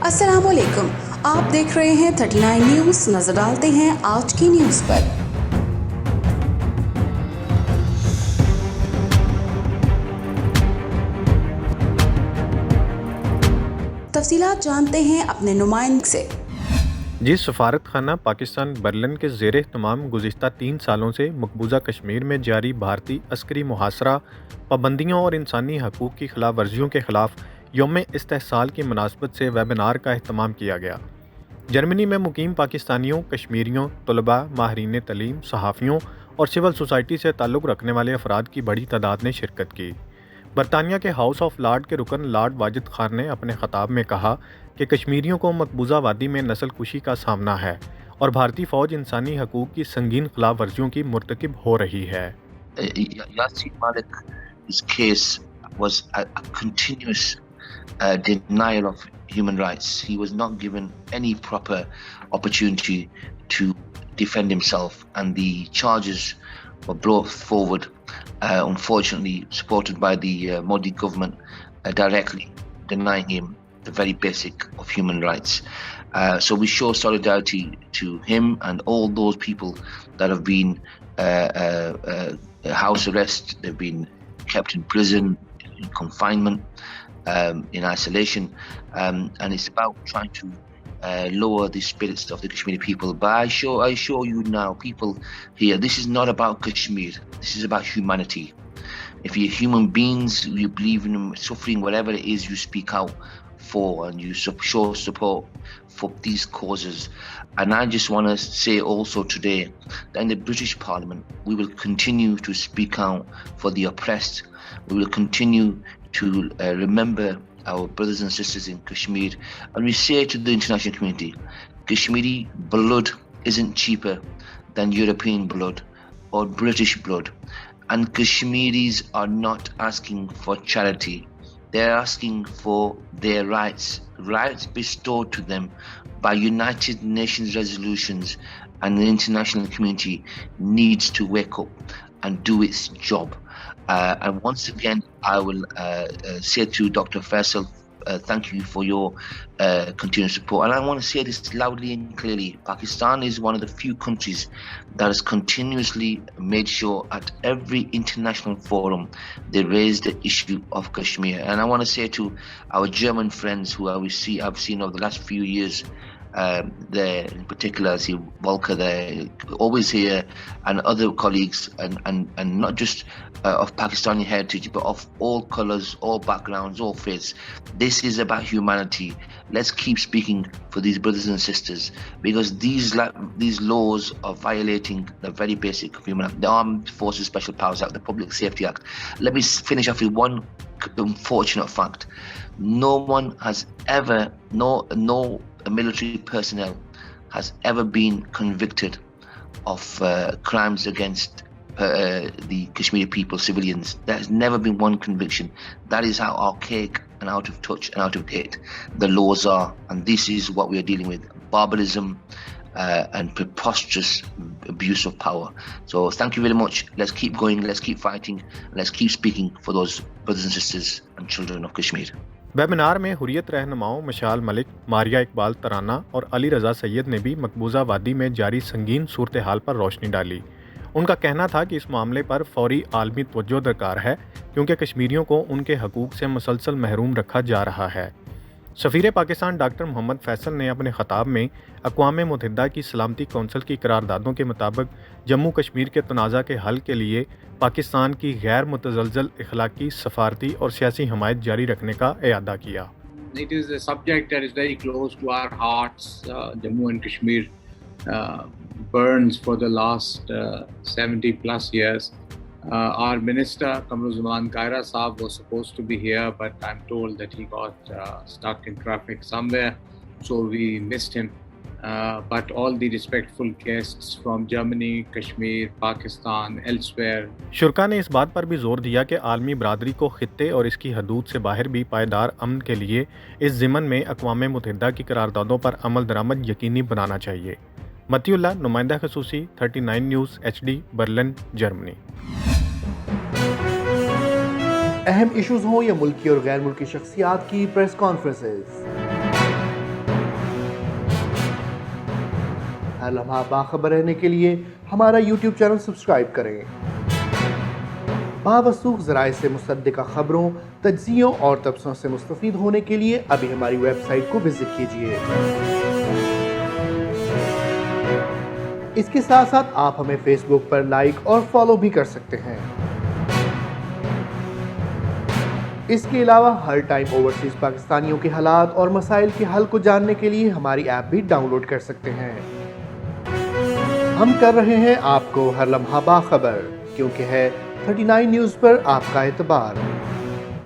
السلام علیکم، آپ دیکھ رہے ہیں 39 نیوز۔ نظر ڈالتے ہیں آج کی نیوز پر۔ تفصیلات جانتے ہیں اپنے نمائندے سے۔ جی، سفارتخانہ پاکستان برلن کے زیر اہتمام گزشتہ 3 سالوں سے مقبوضہ کشمیر میں جاری بھارتی عسکری محاصرہ، پابندیوں اور انسانی حقوق کی خلاف ورزیوں کے خلاف یوم استحصال کی مناسبت سے ویبنار کا اہتمام کیا گیا۔ جرمنی میں مقیم پاکستانیوں، کشمیریوں، طلبہ، ماہرین تعلیم، صحافیوں اور سول سوسائٹی سے تعلق رکھنے والے افراد کی بڑی تعداد نے شرکت کی۔ برطانیہ کے ہاؤس آف لارڈ کے رکن لارڈ واجد خان نے اپنے خطاب میں کہا کہ کشمیریوں کو مقبوضہ وادی میں نسل کشی کا سامنا ہے اور بھارتی فوج انسانی حقوق کی سنگین خلاف ورزیوں کی مرتکب ہو رہی ہے۔ Yasir Malik's case was a continuous denial of human rights. He was not given any proper opportunity to defend himself, and the charges were brought forward, unfortunately supported by the Modi government, directly denying him the very basic of human rights. So we show solidarity to him and all those people that have been house arrest, they've been kept in prison, in confinement, in isolation, and it's about trying to lower the spirits of the Kashmiri people. But I assure you now, people here, this is not about Kashmir. This is about humanity. If you're human beings, you believe in suffering, whatever it is, you speak out for and you show support for these causes. And I just want to say also today that in the British Parliament, we will continue to speak out for the oppressed. We will continue to remember our brothers and sisters in Kashmir. And we say to the international community, Kashmiri blood isn't cheaper than European blood or British blood. And Kashmiris are not asking for charity. They're asking for their rights bestowed to them by United Nations resolutions, and the international community needs to wake up and do its job. And once again, I will say to Dr. Faisal, thank you for your continued support. And I want to say this loudly and clearly. Pakistan is one of the few countries that has continuously made sure at every international forum they raise the issue of Kashmir. And I want to say to our German friends who I've seen over the last few years, there in particular, I see Volker there, always here, and other colleagues, and not just of Pakistani heritage, but of all colours, all backgrounds, all faiths. This is about humanity. Let's keep speaking for these brothers and sisters, because these laws are violating the very basic of human rights. The Armed Forces Special Powers Act, the Public Safety Act. Let me finish off with one unfortunate fact. No one has ever, no military personnel has ever been convicted of crimes against the Kashmiri people, civilians. There has never been one conviction. That is how archaic and out of touch and out of date the laws are, and this is what we are dealing with: barbarism and preposterous abuse of power. So thank you very much. Let's keep going, let's keep fighting, let's keep speaking for those brothers and sisters and children of Kashmir. Webinar میں حریت رہنماؤں مشال ملک، ماریہ اقبال ترانہ اور علی رضا سید نے بھی مقبوضہ وادی میں جاری سنگین صورتحال پر روشنی ڈالی۔ ان کا کہنا تھا کہ اس معاملے پر فوری عالمی توجہ درکار ہے، کیونکہ کشمیریوں کو ان کے حقوق سے مسلسل محروم رکھا جا رہا ہے۔ سفیر پاکستان ڈاکٹر محمد فیصل نے اپنے خطاب میں اقوام متحدہ کی سلامتی کونسل کی قراردادوں کے مطابق جموں کشمیر کے تنازع کے حل کے لیے پاکستان کی غیر متزلزل اخلاقی، سفارتی اور سیاسی حمایت جاری رکھنے کا اعادہ کیا۔ It is a subject that is very close to our hearts. Jammu and Kashmir burns for the last 70 plus years. Our minister, Kamruzzaman Kaira Saab, was supposed to be here, but I'm told that he got stuck in traffic somewhere, so we missed him. But all the respectful guests from Germany, Kashmir, Pakistan, elsewhere. شرکا نے اس بات پر بھی زور دیا کہ عالمی برادری کو خطے اور اس کی حدود سے باہر بھی پائیدار امن کے لیے اس ضمن میں اقوام متحدہ کی قراردادوں پر عمل درآمد یقینی بنانا چاہیے۔ متی اللہ، نمائندہ خصوصی 39 نیوز HD، برلن، جرمنی۔ اہم ایشوز ہوں یا ملکی اور غیر ملکی شخصیات کی پریس کانفرنسز، ہر لمحہ باخبر رہنے کے لیے ہمارا یوٹیوب چینل سبسکرائب کریں۔ باوثوق ذرائع سے مصدقہ خبروں، تجزیوں اور تبصروں سے مستفید ہونے کے لیے ابھی ہماری ویب سائٹ کو وزٹ کیجیے۔ اس کے ساتھ ساتھ آپ ہمیں فیس بک پر لائک اور فالو بھی کر سکتے ہیں۔ اس کے علاوہ ہر ٹائم اوورسیز پاکستانیوں کے حالات اور مسائل کے حل کو جاننے کے لیے ہماری ایپ بھی ڈاؤن لوڈ کر سکتے ہیں۔ ہم کر رہے ہیں آپ کو ہر لمحہ باخبر، کیونکہ ہے 39 نیوز پر آپ کا اعتبار۔